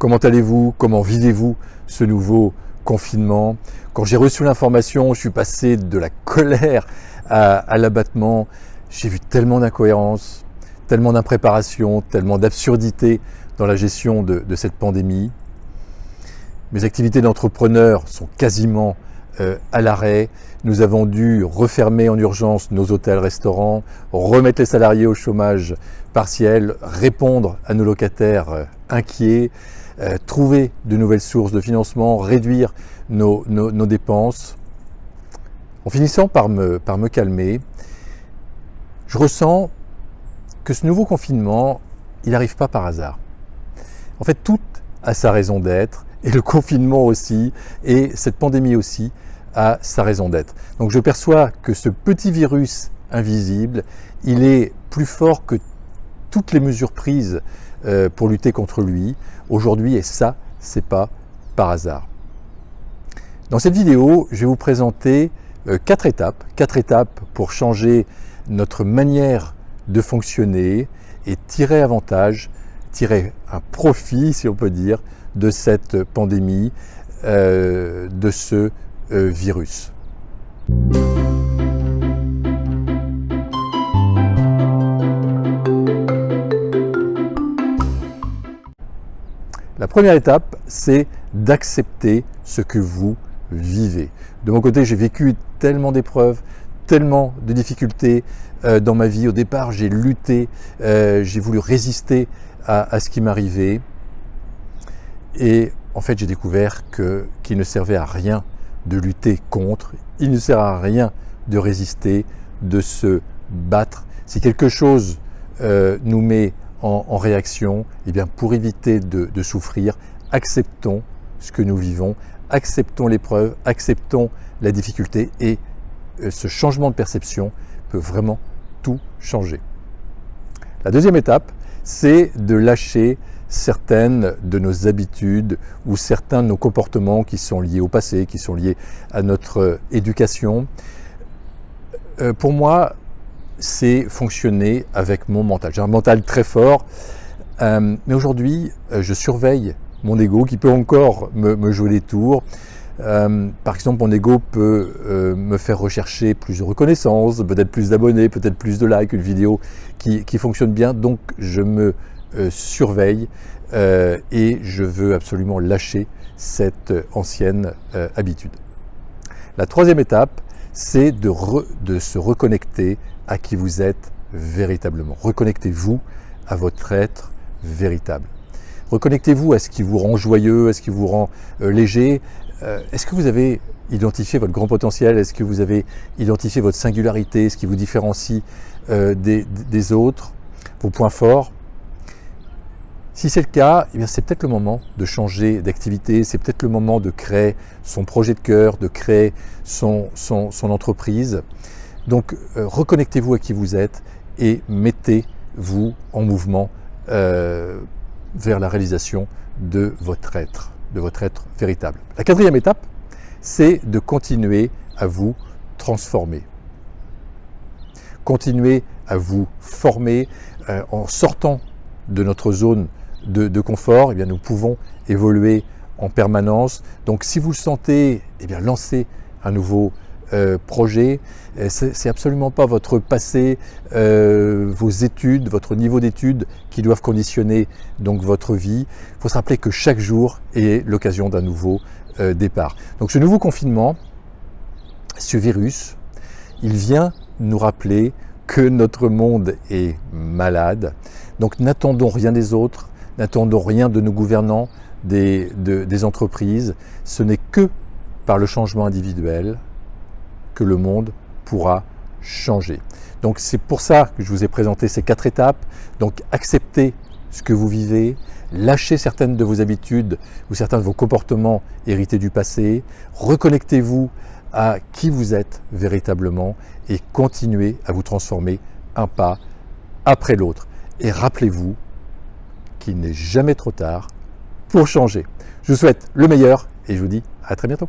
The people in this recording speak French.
Comment allez-vous? Comment vivez-vous ce nouveau confinement? Quand j'ai reçu l'information, je suis passé de la colère à l'abattement. J'ai vu tellement d'incohérences, tellement d'impréparation, tellement d'absurdité dans la gestion de cette pandémie. Mes activités d'entrepreneur sont quasiment à l'arrêt. Nous avons dû refermer en urgence nos hôtels-restaurants, remettre les salariés au chômage partiel, répondre à nos locataires inquiets, trouver de nouvelles sources de financement, réduire nos dépenses. En finissant par me calmer, je ressens que ce nouveau confinement, il n'arrive pas par hasard. En fait, tout a sa raison d'être, et le confinement aussi, et cette pandémie aussi a sa raison d'être. Donc je perçois que ce petit virus invisible, il est plus fort que toutes les mesures prises pour lutter contre lui aujourd'hui, et ça, c'est pas par hasard. Dans cette vidéo, je vais vous présenter 4 étapes pour changer notre manière de fonctionner et tirer avantage, tirer un profit, si on peut dire, de cette pandémie, de ce virus. La première étape, c'est d'accepter ce que vous vivez. De mon côté, j'ai vécu tellement d'épreuves, tellement de difficultés dans ma vie. Au départ, j'ai lutté, j'ai voulu résister à ce qui m'arrivait. Et en fait, j'ai découvert qu'il ne servait à rien de lutter contre, il ne sert à rien de résister, de se battre. Si quelque chose nous met en réaction, eh bien pour éviter de souffrir, acceptons ce que nous vivons, acceptons l'épreuve, acceptons la difficulté, et ce changement de perception peut vraiment tout changer. La deuxième étape, c'est de lâcher certaines de nos habitudes ou certains de nos comportements qui sont liés au passé, qui sont liés à notre éducation. Pour moi, c'est fonctionner avec mon mental. J'ai un mental très fort, mais aujourd'hui, je surveille mon ego qui peut encore me jouer des tours. Par exemple, mon ego peut me faire rechercher plus de reconnaissance, peut-être plus d'abonnés, peut-être plus de likes, une vidéo qui fonctionne bien. Donc, je me surveille et je veux absolument lâcher cette ancienne habitude. La troisième étape, c'est de se reconnecter à qui vous êtes véritablement. Reconnectez-vous à votre être véritable. Reconnectez-vous à ce qui vous rend joyeux, à ce qui vous rend léger. Est-ce que vous avez identifié votre grand potentiel? Est-ce que vous avez identifié votre singularité, ce qui vous différencie des autres, vos points forts? Si c'est le cas, eh bien c'est peut-être le moment de changer d'activité, c'est peut-être le moment de créer son projet de cœur, de créer son entreprise. Donc reconnectez-vous à qui vous êtes et mettez-vous en mouvement vers la réalisation de votre être véritable. La quatrième étape, c'est de continuer à vous transformer. Continuez à vous former en sortant de notre zone de confort. Eh bien, nous pouvons évoluer en permanence. Donc si vous le sentez, eh bien, lancez un nouveau projet. C'est absolument pas votre passé, vos études, votre niveau d'études qui doivent conditionner donc votre vie. Il faut se rappeler que chaque jour est l'occasion d'un nouveau départ. Donc ce nouveau confinement, ce virus, il vient nous rappeler que notre monde est malade. Donc n'attendons rien des autres, n'attendons rien de nos gouvernants, des entreprises. Ce n'est que par le changement individuel que le monde pourra changer. Donc c'est pour ça que je vous ai présenté ces 4 étapes. Donc acceptez ce que vous vivez, lâchez certaines de vos habitudes ou certains de vos comportements hérités du passé, reconnectez-vous à qui vous êtes véritablement et continuez à vous transformer un pas après l'autre. Et rappelez-vous qu'il n'est jamais trop tard pour changer. Je vous souhaite le meilleur et je vous dis à très bientôt.